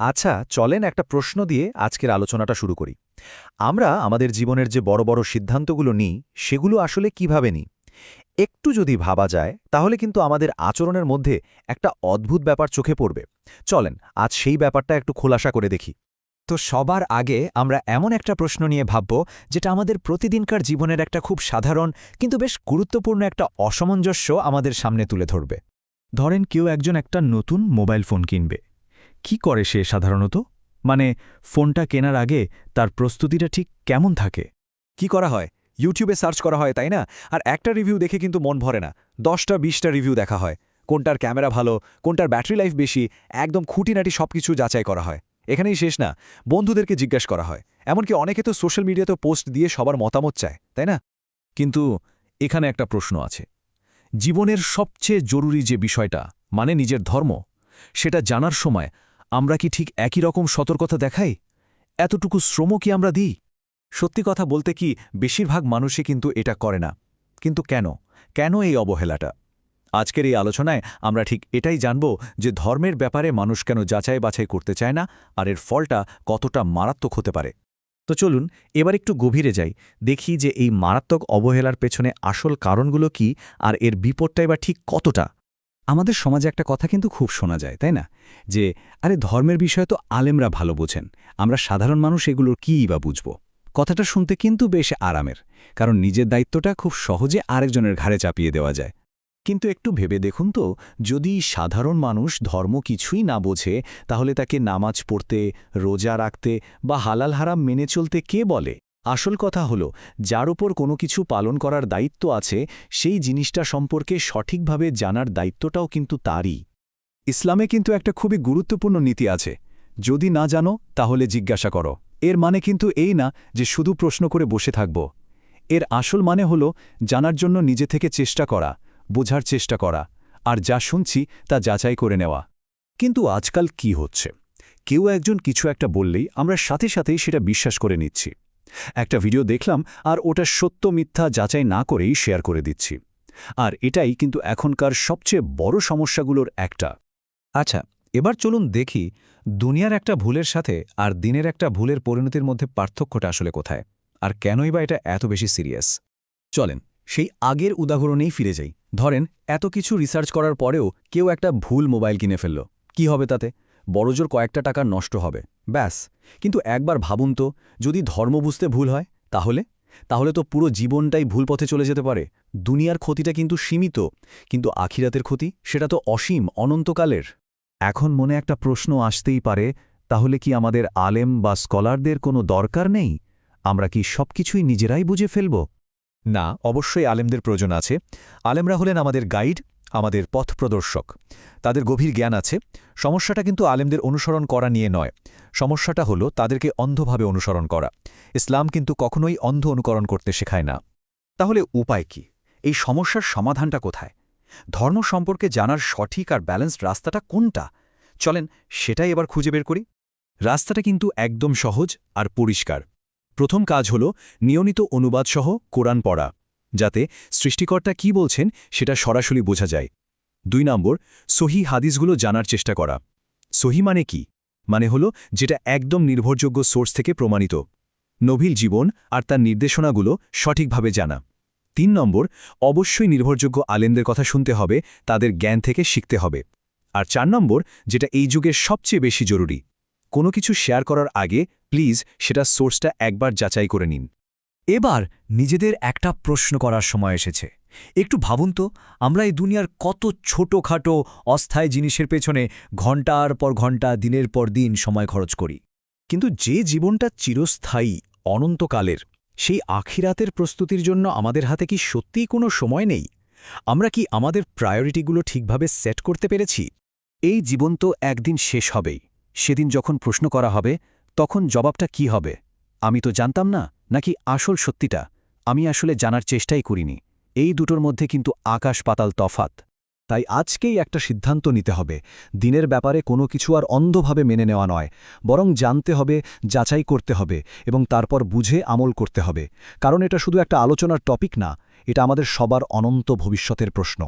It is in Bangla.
আচ্ছা, চলেন একটা প্রশ্ন দিয়ে আজকের আলোচনাটা শুরু করি। আমরা আমাদের জীবনের যে বড় বড় সিদ্ধান্তগুলো নিই, সেগুলো আসলে কিভাবে নিই? একটু যদি ভাবা যায়, তাহলে কিন্তু আমাদের আচরণের মধ্যে একটা অদ্ভুত ব্যাপার চোখে পড়বে। চলেন, আজ সেই ব্যাপারটা একটু খোলাসা করে দেখি। তো সবার আগে আমরা এমন একটা প্রশ্ন নিয়ে ভাবব যেটা আমাদের প্রতিদিনকার জীবনের একটা খুব সাধারণ কিন্তু বেশ গুরুত্বপূর্ণ একটা অসামঞ্জস্য আমাদের সামনে তুলে ধরবে। ধরেন কেউ একজন একটা নতুন মোবাইল ফোন কিনবে। কি করে সে সাধারণত? মানে ফোনটা কেনার আগে তার প্রস্তুতিটা ঠিক কেমন থাকে? কি করা হয়? ইউটিউবে সার্চ করা হয়, তাই না? আর একটা রিভিউ দেখে কিন্তু মন ভরে না। 10টা 20টা রিভিউ দেখা হয়। কোনটার ক্যামেরা ভালো, কোনটার ব্যাটারি লাইফ বেশি, একদম খুঁটিনাটি সবকিছু যাচাই করা হয়। এখানেই শেষ না, বন্ধুদেরকে জিজ্ঞাসা করা হয়। এমনকি অনেকে তো সোশ্যাল মিডিয়াতে পোস্ট দিয়ে সবার মতামত চায়, তাই না? কিন্তু এখানে একটা প্রশ্ন আছে। জীবনের সবচেয়ে জরুরি যে বিষয়টা, মানে নিজের ধর্ম, সেটা জানার সময় আমরা কি ঠিক একই রকম সতর্কতা দেখাই? এতটুকু শ্রম কি আমরা দিই? সত্যি কথা বলতে কি, বেশিরভাগ মানুষই কিন্তু এটা করে না। কিন্তু কেন? কেন এই অবহেলাটা? আজকের এই আলোচনায় আমরা ঠিক এটাই জানব যে ধর্মের ব্যাপারে মানুষ কেন যাচাই বাছাই করতে চায় না, আর এর ফলটা কতটা মারাত্মক হতে পারে। তো চলুন এবার একটু গভীরে যাই, দেখি যে এই মারাত্মক অবহেলার পেছনে আসল কারণগুলো কি, আর এর বিপদটাই বা ঠিক কতটা। আমাদের সমাজে একটা কথা কিন্তু খুব শোনা যায়, তাই না? যে আরে ধর্মের বিষয়ে তো আলেমরা ভালো বোঝেন, আমরা সাধারণ মানুষ এগুলোর কীই বা বুঝব। কথাটা শুনতে কিন্তু বেশ আরামের, কারণ নিজের দায়িত্বটা খুব সহজে আরেকজনের ঘাড়ে চাপিয়ে দেওয়া যায়। কিন্তু একটু ভেবে দেখুন তো, যদি সাধারণ মানুষ ধর্ম কিছুই না বোঝে, তাহলে তাকে নামাজ পড়তে, রোজা রাখতে বা হালাল হারাম মেনে চলতে কে বলে? আসল কথা হলো, যার উপর কোনো কিছু পালন করার দায়িত্ব আছে, সেই জিনিসটা সম্পর্কে সঠিকভাবে জানার দায়িত্বটাও কিন্তু তারই। ইসলামে কিন্তু একটা খুবই গুরুত্বপূর্ণ নীতি আছে, যদি না জানো তাহলে জিজ্ঞাসা করো। এর মানে কিন্তু এই না যে শুধু প্রশ্ন করে বসে থাকব। এর আসল মানে হলো জানার জন্য নিজে থেকে চেষ্টা করা, বোঝার চেষ্টা করা, আর যা শুনছি তা যাচাই করে নেওয়া। কিন্তু আজকাল কি হচ্ছে? কেউ একজন কিছু একটা বললেই আমরা সাথে সাথেই সেটা বিশ্বাস করে নিচ্ছি। একটা ভিডিও দেখলাম আর ওটা সত্য মিথ্যা যাচাই না করেই শেয়ার করে দিচ্ছি। আর এটাই কিন্তু এখনকার সবচেয়ে বড় সমস্যাগুলোর একটা। আচ্ছা, এবার চলুন দেখি দুনিয়ার একটা ভুলের সাথে আর দিনের একটা ভুলের পরিণতির মধ্যে পার্থক্যটা আসলে কোথায়, আর কেনই বা এটা এত বেশি সিরিয়াস। চলেন সেই আগের উদাহরণেই ফিরে যাই। ধরেন এত কিছু রিসার্চ করার পরেও কেউ একটা ভুল মোবাইল কিনে ফেলল। কি হবে তাতে? বড়জোর কয়েকটা টাকা নষ্ট হবে, ব্যাস। কিন্তু একবার ভাবুন তো, যদি ধর্ম বুঝতে ভুল হয়, তাহলে তাহলে তো পুরো জীবনটাই ভুল পথে চলে যেতে পারে। দুনিয়ার ক্ষতিটা কিন্তু সীমিত, কিন্তু আখিরাতের ক্ষতি সেটা তো অসীম, অনন্তকালের। এখন মনে একটা প্রশ্ন আসতেই পারে, তাহলে কি আমাদের আলেম বা স্কলারদের কোনো দরকার নেই? আমরা কি সবকিছুই নিজেরাই বুঝে ফেলব? না, অবশ্যই আলেমদের প্রয়োজন আছে। আলেমরা হলেন আমাদের গাইড, আমাদের পথ প্রদর্শক। তাদের গভীর জ্ঞান আছে। সমস্যাটা কিন্তু আলেমদের অনুসরণ করা নিয়ে নয়, সমস্যাটা হলো তাদেরকে অন্ধভাবে অনুসরণ করা। ইসলাম কিন্তু কখনোই অন্ধ অনুকরণ করতে শেখায় না। তাহলে উপায় কি? এই সমস্যার সমাধানটা কোথায়? ধর্ম সম্পর্কে জানার সঠিক আর ব্যালেন্সড রাস্তাটা কোনটা? চলেন সেটাই এবার খুঁজে বের করি। রাস্তাটা কিন্তু একদম সহজ আর পরিষ্কার। প্রথম কাজ হল নিয়মিত অনুবাদসহ কোরআন পড়া, যাতে সৃষ্টিকর্তা কি বলছেন সেটা সরাসরি বোঝা যায়। 2 নম্বর, সহি হাদিসগুলো জানার চেষ্টা করা। সহি মানে কি? মানে হলো যেটা একদম নির্ভরযোগ্য সোর্স থেকে প্রমাণিত। নবীর জীবন আর তার নির্দেশনাগুলো সঠিকভাবে জানা। 3 নম্বর, অবশ্যই নির্ভরযোগ্য আলেমদের কথা শুনতে হবে, তাদের জ্ঞান থেকে শিখতে হবে। আর 4 নম্বর, যেটা এই যুগের সবচেয়ে বেশি জরুরি, কোনো কিছু শেয়ার করার আগে প্লিজ সেটা সোর্সটা একবার যাচাই করে নিন। এবার নিজেদের একটা প্রশ্ন করার সময় এসেছে। একটু ভাবুন তো, আমরা এই দুনিয়ার কত ছোটখাটো অস্থায়ী জিনিসের পেছনে ঘণ্টার পর ঘণ্টা, দিনের পর দিন সময় খরচ করি। কিন্তু যে জীবনটা চিরস্থায়ী, অনন্তকালের, সেই আখিরাতের প্রস্তুতির জন্য আমাদের হাতে কি সত্যিই কোনো সময় নেই? আমরা কি আমাদের প্রায়োরিটিগুলো ঠিকভাবে সেট করতে পেরেছি? এই জীবন তো একদিন শেষ হবেই। সেদিন যখন প্রশ্ন করা হবে, তখন জবাবটা কি হবে? আমি তো জানতাম না, নাকি আসল সত্যিটা আমি আসলে জানার চেষ্টাই করিনি। এই দুটোর মধ্যে কিন্তু আকাশ পাতাল তফাত। তাই আজকেই একটা সিদ্ধান্ত নিতে হবে। দিনের ব্যাপারে কোনো কিছু আর অন্ধভাবে মেনে নেওয়া নয়, বরং জানতে হবে, যাচাই করতে হবে এবং তারপর বুঝে আমল করতে হবে। কারণ এটা শুধু একটা আলোচনার টপিক না, এটা আমাদের সবার অনন্ত ভবিষ্যতের প্রশ্ন।